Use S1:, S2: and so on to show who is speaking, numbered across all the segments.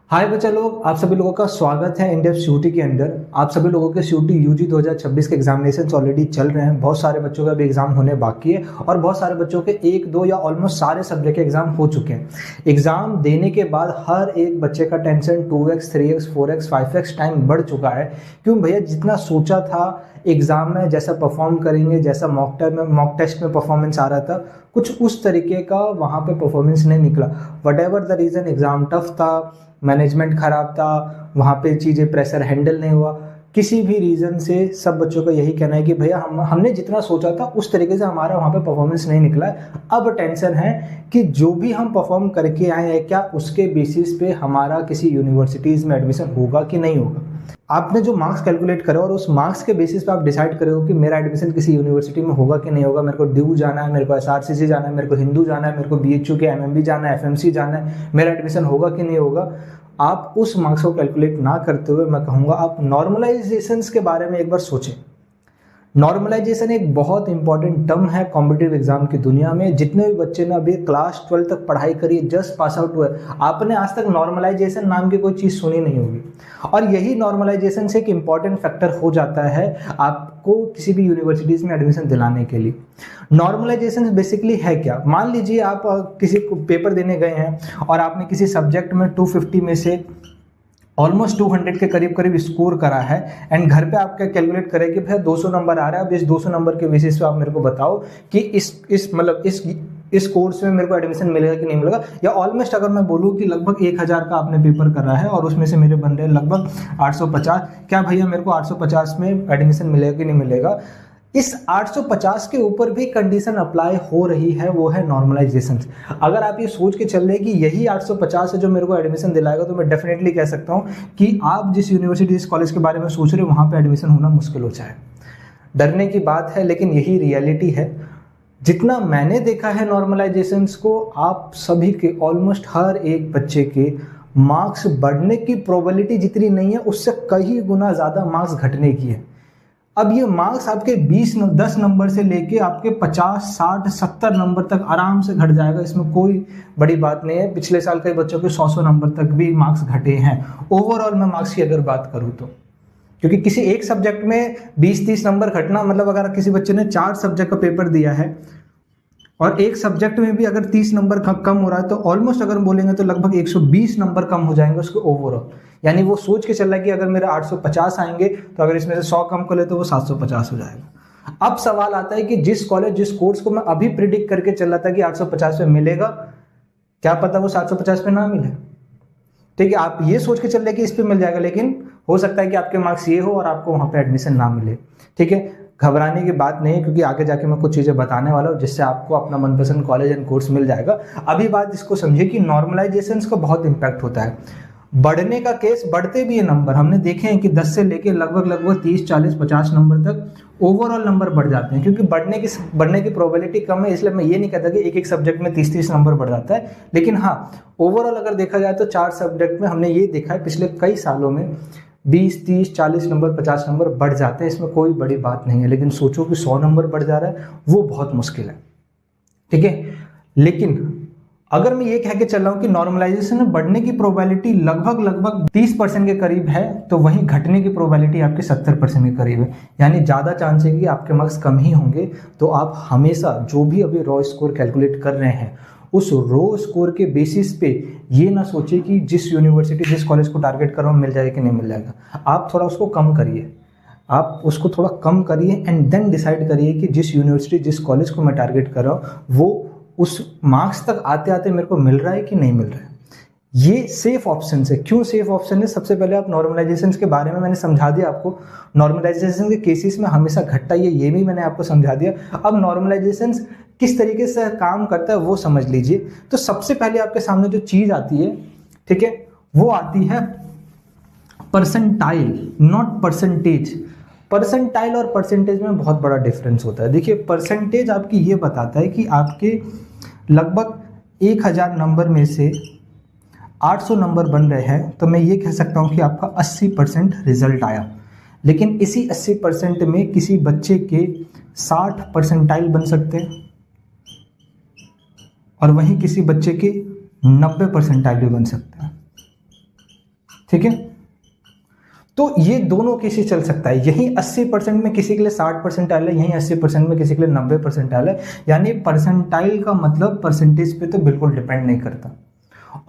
S1: हाय बच्चा लोग, आप सभी लोगों का स्वागत है इंडिया सीयूटी के अंदर। आप सभी लोगों के सीयूटी यूजी 2026 के एग्जामिनेशन ऑलरेडी चल रहे हैं। बहुत सारे बच्चों का भी एग्जाम होने बाकी है और बहुत सारे बच्चों के एक दो या ऑलमोस्ट सारे सब्जेक्ट के एग्जाम हो चुके हैं। एग्जाम देने के बाद हर एक बच्चे का tension 2x 3x 4x 5x time बढ़ चुका है। क्यों भैया? जितना सोचा था एग्जाम में जैसा परफॉर्म करेंगे, जैसा मॉक टेस्ट में परफॉर्मेंस आ रहा था, कुछ उस तरीके का वहाँ पे परफॉर्मेंस नहीं निकला। What ever the reason, exam tough था, मैनेजमेंट खराब था, वहाँ पे चीज़ें प्रेशर हैंडल नहीं हुआ, किसी भी रीज़न से सब बच्चों का यही कहना है कि भैया हमने जितना सोचा था उस तरीके से हमारा वहाँ पे परफॉर्मेंस नहीं निकला है। अब टेंशन है कि जो भी हम परफॉर्म करके आए हैं क्या उसके बेसिस पे हमारा किसी यूनिवर्सिटीज़ में एडमिशन होगा कि नहीं होगा। आपने जो मार्क्स कैलकुलेट करे और उस मार्क्स के बेसिस पे आप डिसाइड करे हो कि मेरा एडमिशन किसी यूनिवर्सिटी में होगा कि नहीं होगा। मेरे को ड्यू जाना है, मेरे को एसआरसीसी जाना है, मेरे को हिंदू जाना है, मेरे को बीएचयू के एमएमबी जाना है, एफएमसी जाना है, मेरा एडमिशन होगा कि नहीं होगा। आप उस मार्क्स को कैलकुलेट ना करते हुए मैं कहूँगा आप नॉर्मलाइजेशंस के बारे में एक बार सोचें। नॉर्मलाइजेशन एक बहुत इंपॉर्टेंट टर्म है कॉम्पिटिटिव एग्जाम की दुनिया में। जितने भी बच्चे ने अभी क्लास 12 तक पढ़ाई करी है, जस्ट पास आउट हुए, आपने आज तक नॉर्मलाइजेशन नाम की कोई चीज़ सुनी नहीं होगी। और यही नॉर्मलाइजेशन से एक इम्पॉर्टेंट फैक्टर हो जाता है आपको किसी भी यूनिवर्सिटीज़ में एडमिशन दिलाने के लिए। नॉर्मलाइजेशन बेसिकली है क्या? मान लीजिए आप किसी पेपर देने गए हैं और आपने किसी सब्जेक्ट में 250 में से ऑलमोस्ट 200 के करीब करीब स्कोर करा है एंड घर पे आप क्या कैलकुलेट करें कि भाई 200 नंबर आ रहा है। अब इस 200 नंबर के बेसिस पे आप मेरे को बताओ कि इस कोर्स में मेरे को एडमिशन मिलेगा कि नहीं मिलेगा। या ऑलमोस्ट अगर मैं बोलूँ कि लगभग 1000 का आपने पेपर करा है और उसमें से मेरे बन रहे लगभग 850, क्या भैया मेरे को 850 में एडमिशन मिलेगा कि नहीं मिलेगा? इस 850 के ऊपर भी कंडीशन अप्लाई हो रही है, वो है नॉर्मलाइजेशन। अगर आप ये सोच के चल रहे हैं कि यही 850 है जो मेरे को एडमिशन दिलाएगा, तो मैं डेफिनेटली कह सकता हूँ कि आप जिस यूनिवर्सिटी जिस कॉलेज के बारे में सोच रहे हो वहाँ पे एडमिशन होना मुश्किल हो जाए। डरने की बात है लेकिन यही रियलिटी है। जितना मैंने देखा है नॉर्मलाइजेशंस को, आप सभी के ऑलमोस्ट हर एक बच्चे के मार्क्स बढ़ने की प्रोबेबिलिटी जितनी नहीं है उससे कई गुना ज़्यादा मार्क्स घटने की है। अब ये मार्क्स आपके 10 नंबर से लेके आपके 50, 60, 70 नंबर तक आराम से घट जाएगा। इसमें कोई बड़ी बात नहीं है। पिछले साल कई बच्चों के 100 नंबर तक भी मार्क्स घटे हैं। ओवरऑल मैं मार्क्स की अगर बात करूँ तो, क्योंकि किसी एक सब्जेक्ट में 20-30 नंबर घटना मतलब अगर किसी बच्चे ने 4 सब्जेक्ट का पेपर दिया है और एक सब्जेक्ट में भी अगर 30 नंबर कम हो रहा है तो ऑलमोस्ट अगर बोलेंगे तो लगभग 120 नंबर कम हो जाएंगे उसके ओवरऑल। यानी वो सोच के चल रहा है कि अगर मेरे 850 आएंगे तो अगर इसमें से 100 कम कर ले तो वो 750 हो जाएगा। अब सवाल आता है कि जिस कॉलेज जिस कोर्स को मैं अभी प्रिडिक्ट करके चल रहा था कि 850 पे मिलेगा, क्या पता वो 750 पे ना मिले। ठीक है, आप ये सोच के चल रहे कि इस पे मिल जाएगा, लेकिन हो सकता है कि आपके मार्क्स ये हो और आपको वहां पे एडमिशन ना मिले। ठीक है, घबराने की बात नहीं है क्योंकि आगे जाके मैं कुछ चीज़ें बताने वाला हूँ जिससे आपको अपना मनपसंद कॉलेज एंड कोर्स मिल जाएगा। अभी बात इसको समझिए कि नॉर्मलाइजेशन का बहुत इंपैक्ट होता है। बढ़ने का केस बढ़ते भी है नंबर, हमने देखे हैं कि 10 से लेके लगभग 30, 40, 50 नंबर तक ओवरऑल नंबर बढ़ जाते हैं। क्योंकि बढ़ने की प्रोबेबिलिटी कम है, इसलिए मैं ये नहीं कहता कि एक एक सब्जेक्ट में 30-30 नंबर बढ़ जाता है। लेकिन हाँ, ओवरऑल अगर देखा जाए तो 4 सब्जेक्ट में हमने ये देखा है पिछले कई सालों में 20, 30, 40 नंबर, 50 नंबर बढ़ जाते हैं। इसमें कोई बड़ी बात नहीं है। लेकिन सोचो कि 100 नंबर बढ़ जा रहा है, वो बहुत मुश्किल है। ठीक है, लेकिन अगर मैं ये कह के चल रहा हूँ कि नॉर्मलाइजेशन में बढ़ने की प्रोबेबिलिटी लगभग 30% के करीब है, तो वहीं घटने की प्रोबेबिलिटी आपके 70% के करीब है। यानी ज़्यादा चांस है कि आपके मार्क्स कम ही होंगे। तो आप हमेशा जो भी अभी रॉ स्कोर कैलकुलेट कर रहे हैं उस रो स्कोर के बेसिस पे ये ना सोचिए कि जिस यूनिवर्सिटी जिस कॉलेज को टारगेट कर रहा हूँ मिल जाएगा कि नहीं मिल जाएगा। आप थोड़ा उसको कम करिए, आप उसको थोड़ा कम करिए एंड देन डिसाइड करिए कि जिस यूनिवर्सिटी जिस कॉलेज को मैं टारगेट कर रहा हूँ वो उस मार्क्स तक आते आते मेरे को मिल रहा है कि नहीं मिल रहा है। ये सेफ ऑप्शन है। क्यों सेफ ऑप्शन है? सबसे पहले आप नॉर्मलाइजेशन के बारे में मैंने समझा दिया आपको। नॉर्मलाइजेशन के केसेस में हमेशा घटता है, ये भी मैंने आपको समझा दिया। अब नॉर्मलाइजेशन किस तरीके से काम करता है वो समझ लीजिए। तो सबसे पहले आपके सामने जो चीज आती है, ठीक है, वो आती है परसेंटाइल, नॉट परसेंटेज। परसेंटाइल और परसेंटेज में बहुत बड़ा डिफरेंस होता है। देखिए, परसेंटेज आपकी ये बताता है कि आपके लगभग 1000 नंबर में से 800 नंबर बन रहे हैं, तो मैं ये कह सकता हूँ कि आपका 80% रिजल्ट आया। लेकिन इसी 80% में किसी बच्चे के 60 परसेंटाइल बन सकते हैं और वहीं किसी बच्चे के 90 परसेंटाइल भी बन सकते हैं। ठीक है। तो ये दोनों केसेस चल सकता है, यही 80% में किसी के लिए 60 परसेंटाइल है, यही 80% में किसी के लिए 90 परसेंटाइल है। यानी परसेंटाइल का मतलब परसेंटेज पे तो बिल्कुल डिपेंड नहीं करता।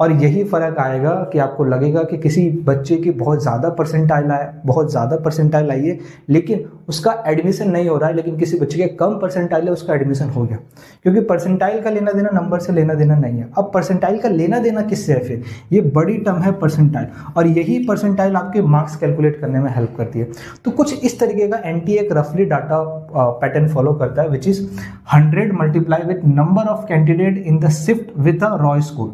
S1: और यही फर्क आएगा कि आपको लगेगा कि किसी बच्चे की बहुत ज़्यादा परसेंटाइल आई है लेकिन उसका एडमिशन नहीं हो रहा है, लेकिन किसी बच्चे के कम परसेंटाइल है उसका एडमिशन हो गया। क्योंकि परसेंटाइल का लेना देना नंबर से लेना देना नहीं है। अब परसेंटाइल का लेना देना किससे है? फिर ये बड़ी टर्म है परसेंटाइल, और यही परसेंटाइल आपके मार्क्स कैलकुलेट करने में हेल्प करती है। तो कुछ इस तरीके का एनटीए एक रफली डाटा पैटर्न फॉलो करता है, which is 100 multiply with number of candidate in the shift with a raw school.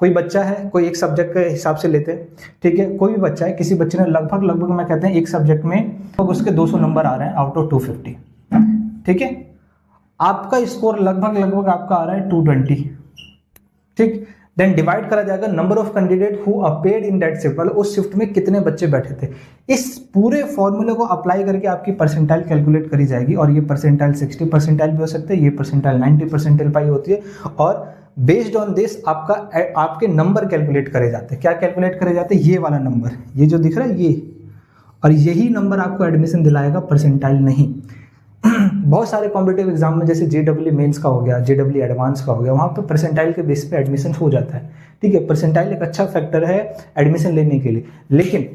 S1: कोई बच्चा है, कोई एक सब्जेक्ट के हिसाब से लेते हैं, ठीक है, कोई भी बच्चा है, किसी बच्चे ने लगभग मैं कहते हैं एक सब्जेक्ट में तो उसके 200 नंबर आ रहे हैं आउट ऑफ 250, ठीक है। आपका स्कोर लगभग आपका आ रहा है 220, ठीक। देन डिवाइड करा जाएगा number of candidate who appeared in that shift, मतलब उस शिफ्ट में कितने बच्चे बैठे थे। इस पूरे फॉर्मूले को अप्लाई करके आपकी परसेंटाइल कैलकुलेट करी जाएगी, और ये परसेंटाइल 60 परसेंटाइल भी हो सकते हैं, ये परसेंटाइल 90 परसेंटाइल पाई होती है। और बेस्ड ऑन दिस आपके नंबर कैलकुलेट करे जाते हैं। क्या कैलकुलेट करे जाते हैं? ये वाला नंबर, ये जो दिख रहा है ये, और यही नंबर आपको एडमिशन दिलाएगा, परसेंटाइल नहीं। बहुत सारे कॉम्पिटिटिव एग्जाम में जैसे जेडब्ल्यू मेंस का हो गया, जेडब्ल्यू एडवांस का हो गया, वहाँ पे परसेंटाइल के बेस पे एडमिशन हो जाता है, ठीक है। परसेंटाइल एक अच्छा फैक्टर है एडमिशन लेने के लिए, लेकिन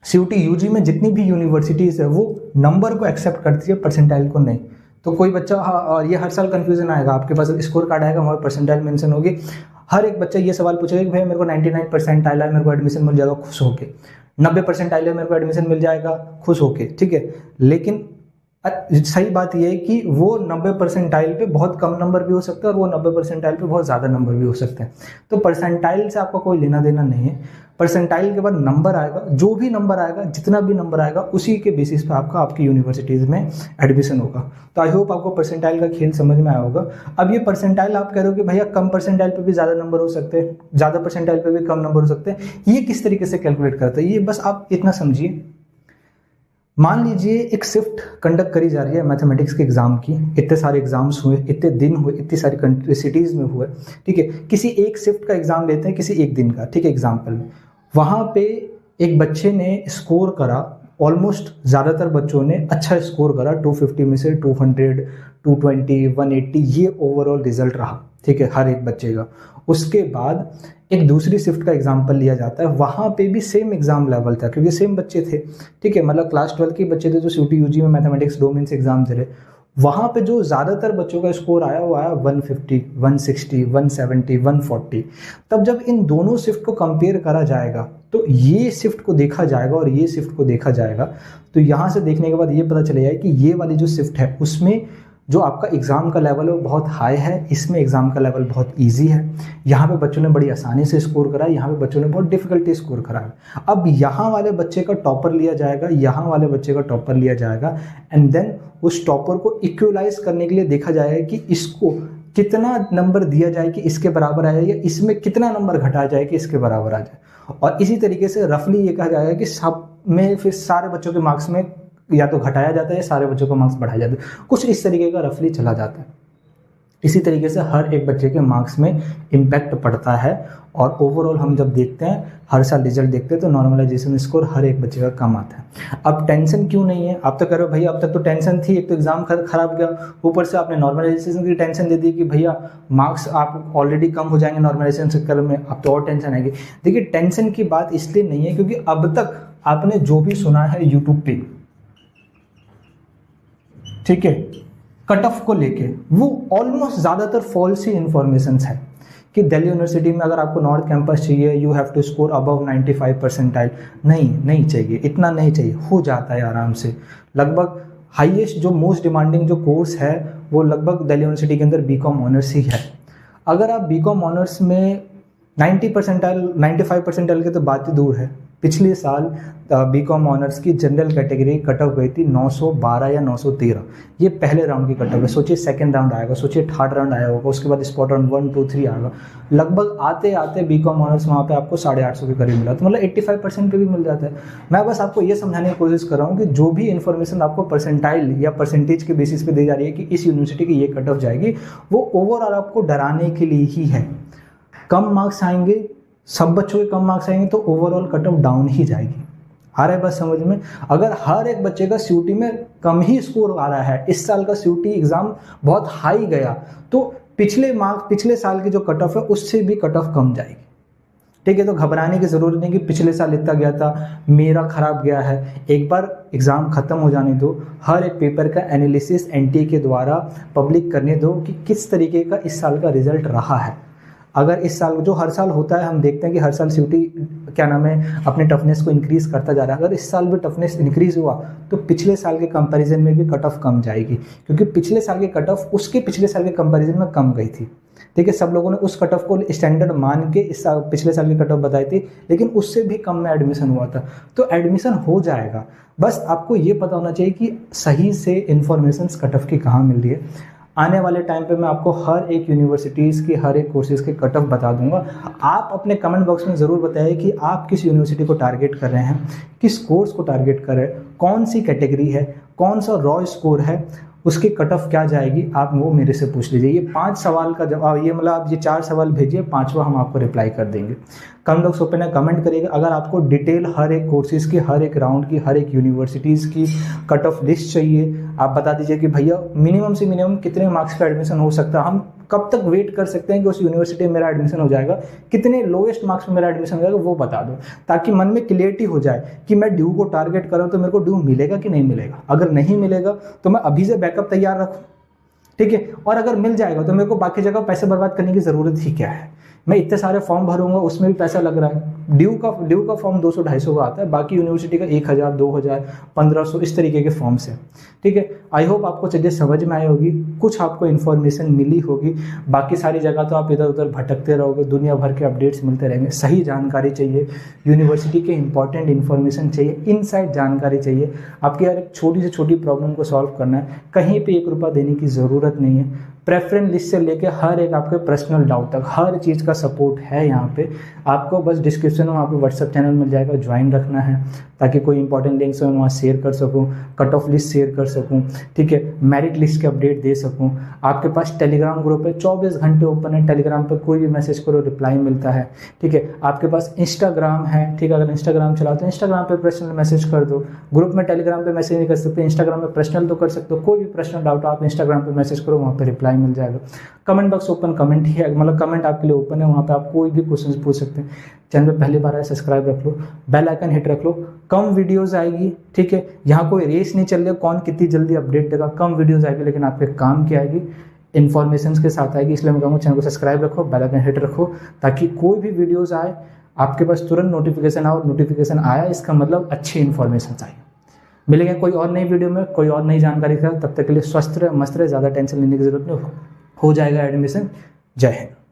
S1: सीयूटी यूजी में जितनी भी यूनिवर्सिटीज़ है वो नंबर को एक्सेप्ट करती है, परसेंटाइल को नहीं। तो कोई बच्चा, और ये हर साल कंफ्यूजन आएगा, आपके पास स्कोर कार्ड आएगा वहाँ परसेंटाइल मेंशन होगी, हर एक बच्चा ये सवाल पूछेगा कि भाई मेरे को 99 परसेंटाइल है, मेरे को एडमिशन मिल जाएगा खुश होके, 90 परसेंटाइल है, मेरे को एडमिशन मिल जाएगा खुश होके, ठीक है। लेकिन सही बात यह है कि वो 90 परसेंटाइल पे बहुत कम नंबर भी हो सकते हैं और वो 90 परसेंटाइल पे बहुत ज़्यादा नंबर भी हो सकते हैं। तो परसेंटाइल से आपका कोई लेना देना नहीं है। परसेंटाइल के बाद नंबर आएगा, जो भी नंबर आएगा, जितना भी नंबर आएगा, उसी के बेसिस पे आपकी यूनिवर्सिटीज़ में एडमिशन होगा। तो आई होप आपको परसेंटाइल का खेल समझ में आया होगा। अब ये परसेंटाइल आप कह रहे हो कि भैया कम परसेंटाइल पे भी ज़्यादा नंबर हो सकते हैं, ज़्यादा परसेंटाइल पे भी कम नंबर हो सकते हैं, ये किस तरीके से कैलकुलेट करते हैं? ये बस आप इतना समझिए, मान लीजिए एक शिफ्ट कंडक्ट करी जा रही है मैथमेटिक्स के एग्जाम की, इतने सारे एग्जाम्स हुए, इतने दिन हुए, इतनी सारी सिटीज़ में हुए, ठीक है। किसी एक शिफ्ट का एग्जाम लेते हैं, किसी एक दिन का, ठीक है, एग्जाम्पल में वहाँ पे एक बच्चे ने स्कोर करा, ऑलमोस्ट ज़्यादातर बच्चों ने अच्छा स्कोर करा, 250 में से 200, 220, 180, ये ओवरऑल रिजल्ट रहा, ठीक है, हर एक बच्चे का। उसके बाद एक दूसरी शिफ्ट का एग्जाम्पल लिया जाता है, वहाँ पे भी सेम एग्जाम लेवल था क्योंकि सेम बच्चे थे, ठीक है, मतलब क्लास 12 के बच्चे थे जो सीयूटी यूजी में मैथमेटिक्स डोमेन से एग्जाम दे रहे। वहाँ पे जो ज़्यादातर बच्चों का स्कोर आया वो आया 150, 160, 170, 140। तब जब इन दोनों शिफ्ट को कंपेयर करा जाएगा तो ये शिफ्ट को देखा जाएगा और ये शिफ्ट को देखा जाएगा, तो यहाँ से देखने के बाद ये पता चलेगा कि ये वाली जो शिफ्ट है उसमें जो आपका एग्ज़ाम का लेवल है वो बहुत हाई है, इसमें एग्ज़ाम का लेवल बहुत इजी है, यहाँ पे बच्चों ने बड़ी आसानी से स्कोर करा है, यहाँ पे बच्चों ने बहुत डिफिकल्टी स्कोर करा है। अब यहाँ वाले बच्चे का टॉपर लिया जाएगा, यहाँ वाले बच्चे का टॉपर लिया जाएगा, एंड देन उस टॉपर को इक्वलाइज करने के लिए देखा जाएगा कि इसको कितना नंबर दिया जाए कि इसके बराबर आ जाए, या इसमें कितना नंबर घटाया जाए कि इसके बराबर आ जाए। और इसी तरीके से रफली ये कहा जाएगा कि सब में फिर सारे बच्चों के मार्क्स में या तो घटाया जाता है या सारे बच्चों को मार्क्स बढ़ाया जाता है, कुछ इस तरीके का रफली चला जाता है। इसी तरीके से हर एक बच्चे के मार्क्स में इम्पैक्ट पड़ता है, और ओवरऑल हम जब देखते हैं हर साल रिजल्ट देखते हैं तो नॉर्मलाइजेशन स्कोर हर एक बच्चे का कम आता है। अब टेंशन क्यों नहीं है? आप तो कह रहे हो भैया अब तक तो टेंशन थी, एक तो एग्जाम खराब गया, ऊपर से आपने नॉर्मलाइजेशन की टेंशन दे दी कि भैया मार्क्स आप ऑलरेडी कम हो जाएंगे नॉर्मलाइजेशन चक्कर में, अब तो और टेंशन आएगी। देखिए टेंशन की बात इसलिए नहीं है क्योंकि अब तक आपने जो भी सुना है यूट्यूब पे, ठीक है, कट ऑफ को लेके, वो ऑलमोस्ट ज़्यादातर फॉल्स ही इन्फॉर्मेशन है कि दिल्ली यूनिवर्सिटी में अगर आपको नॉर्थ कैंपस चाहिए you have to score above 95 percentile. नहीं चाहिए, इतना नहीं चाहिए, हो जाता है आराम से। लगभग हाईएस्ट जो मोस्ट डिमांडिंग जो कोर्स है वो लगभग दिल्ली यूनिवर्सिटी के अंदर बीकॉम ऑनर्स ही है। अगर आप बीकॉम ऑनर्स में 90 परसेंटाइल 95 परसेंटाइल की तो बात ही दूर है, पिछले साल बीकॉम ऑनर्स की जनरल कैटेगरी कट ऑफ गई थी 912 या 913, ये पहले राउंड की कट ऑफ है। सोचिए सेकंड राउंड आएगा, सोचिए थर्ड राउंड आया होगा, उसके बाद स्पॉट राउंड 1, 2, 3 आएगा। लगभग आते आते बीकॉम ऑनर्स वहाँ पे आपको 850 के करीब मिला, तो मतलब 85% पे भी मिल जाता है। मैं बस आपको ये समझाने की कोशिश कर रहा हूँ कि जो भी इन्फॉर्मेशन आपको परसेंटाइल या परसेंटेज के बेसिस पे दी जा रही है कि इस यूनिवर्सिटी की ये कट ऑफ जाएगी, वो ओवरऑल आपको डराने के लिए ही है। कम मार्क्स आएंगे सब बच्चों के कम मार्क्स आएंगे तो ओवरऑल कट ऑफ डाउन ही जाएगी। आ रहा है बस समझ में? अगर हर एक बच्चे का सीयूटी में कम ही स्कोर आ रहा है, इस साल का सीयूटी एग्जाम बहुत हाई गया, तो पिछले साल की जो कट ऑफ है उससे भी कट ऑफ कम जाएगी। ठीक है, तो घबराने की जरूरत नहीं कि पिछले साल इतना गया था, मेरा खराब गया है। एक बार एग्जाम खत्म हो जाने दो, हर एक पेपर का एनालिसिस एनटीए के द्वारा पब्लिक करने दो कि किस तरीके का इस साल का रिजल्ट रहा है। अगर इस साल जो हर साल होता है, हम देखते हैं कि हर साल सीयूटी क्या नाम है अपने टफनेस को इंक्रीज करता जा रहा है। अगर इस साल भी टफनेस इंक्रीज हुआ तो पिछले साल के कंपैरिजन में भी कट ऑफ कम जाएगी, क्योंकि पिछले साल की कट ऑफ उसके पिछले साल के कंपैरिजन में कम गई थी। ठीक है, सब लोगों ने उस कट ऑफ को स्टैंडर्ड मान के इस साल पिछले साल की कट ऑफ बताई थी, लेकिन उससे भी कम में एडमिशन हुआ था। तो एडमिशन हो जाएगा, बस आपको ये पता होना चाहिए कि सही से इन्फॉर्मेशन कट ऑफ की कहाँ मिल रही है। आने वाले टाइम पे मैं आपको हर एक यूनिवर्सिटीज़ की हर एक कोर्सेज के कट ऑफ बता दूंगा। आप अपने कमेंट बॉक्स में ज़रूर बताइए कि आप किस यूनिवर्सिटी को टारगेट कर रहे हैं, किस कोर्स को टारगेट कर रहे हैं, कौन सी कैटेगरी है, कौन सा रॉ स्कोर है, उसकी कट ऑफ क्या जाएगी, आप वो मेरे से पूछ लीजिए। ये 5 सवाल का जवाब, ये मतलब आप ये 4 सवाल भेजिए, 5वां हम आपको रिप्लाई कर देंगे। कमेंट बॉक्स ओपन है, कमेंट करिएगा। अगर आपको डिटेल हर एक कोर्सेज की, हर एक राउंड की, हर एक यूनिवर्सिटीज़ की कट ऑफ लिस्ट चाहिए, आप बता दीजिए कि भैया मिनिमम से मिनिमम कितने मार्क्स का एडमिशन हो सकता है, हम कब तक वेट कर सकते हैं कि उस यूनिवर्सिटी में मेरा एडमिशन हो जाएगा, कितने लोएस्ट मार्क्स में मेरा एडमिशन हो जाएगा, वो बता दो, ताकि मन में क्लियरिटी हो जाए कि मैं ड्यू को टारगेट कर रहा हूँ तो मेरे को ड्यू मिलेगा कि नहीं मिलेगा। अगर नहीं मिलेगा तो मैं अभी से बैकअप तैयार रखूँ। ठीक है, और अगर मिल जाएगा तो मेरे को बाकी जगह पैसे बर्बाद करने की ज़रूरत ही क्या है। मैं इतने सारे फॉर्म भरूंगा, उसमें भी पैसा लग रहा है। ड्यू का फॉर्म 200-250 का आता है, बाकी यूनिवर्सिटी का 1000, 2000, 1500 इस तरीके के फॉर्म्स हैं। ठीक है, आई होप आपको चीज़ें समझ में आई होगी, कुछ आपको इन्फॉर्मेशन मिली होगी। बाकी सारी जगह तो आप इधर उधर भटकते रहोगे, दुनिया भर के अपडेट्स मिलते रहेंगे। सही जानकारी चाहिए, यूनिवर्सिटी के इंपॉर्टेंट इन्फॉर्मेशन चाहिए, इनसाइड जानकारी चाहिए। आपकी हर एक छोटी से छोटी प्रॉब्लम को सॉल्व करना है, कहीं पर 1 रुपया देने की ज़रूरत नहीं है। प्रेफरेंस लिस्ट से लेके हर एक आपके पर्सनल डाउट तक हर चीज़ का सपोर्ट है यहाँ पे। आपको बस डिस्क्रिप्शन में आपको व्हाट्सएप चैनल मिल जाएगा, ज्वाइन रखना है, ताकि कोई इंपॉर्टेंट लिंक्स मैं वहाँ शेयर कर सकूँ, कट ऑफ लिस्ट शेयर कर सकूँ। ठीक है, मेरिट लिस्ट के अपडेट दे सकूँ। आपके पास टेलीग्राम ग्रुप है, 24 घंटे ओपन है, टेलीग्राम पर कोई भी मैसेज करो रिप्लाई मिलता है। ठीक है, आपके पास इंस्टाग्राम है। ठीक है, अगर इंस्टाग्राम चलाते हो इंस्टाग्राम पे पर्सनल मैसेज कर दो। ग्रुप में टेलीग्राम पे मैसेज नहीं कर सकते, इंस्टाग्राम पे पर्सनल तो कर सकते हो। कोई भी पर्सनल डाउट आप इंस्टाग्राम पे मैसेज करो, वहाँ पे रिप्लाई मिल जाएगा। कमेंट बॉक्स ओपन, कमेंट ही है, मतलब कमेंट आपके लिए ओपन है, वहाँ पे आप कोई भी क्वेश्चन पूछ सकते हैं। चैनल पे पहली बार आए सब्सक्राइब रख लो, बेल आइकन हिट रख लो। कम वीडियोस आएगी, ठीक है, यहाँ कोई रेस नहीं चल रही कौन कितनी जल्दी अपडेट देगा। कम वीडियोस आएगी लेकिन आपके काम की आएगी, इन्फॉर्मेशन के साथ आएगी। इसलिए मैं कहूँगा चैनल को सब्सक्राइब रखो, बेल आइकन हिट रखो, ताकि कोई भी वीडियोज़ आए आपके पास तुरंत नोटिफिकेशन आओ। नोटिफिकेशन आया इसका मतलब अच्छी इन्फॉर्मेशन चाहिए। मिलेंगे कोई और नई वीडियो में, कोई और नई जानकारी के साथ। तब तक के लिए स्वस्थ रहे, मस्त रहे, ज़्यादा टेंशन लेने की जरूरत नहीं, हो जाएगा एडमिशन। जय हिंद।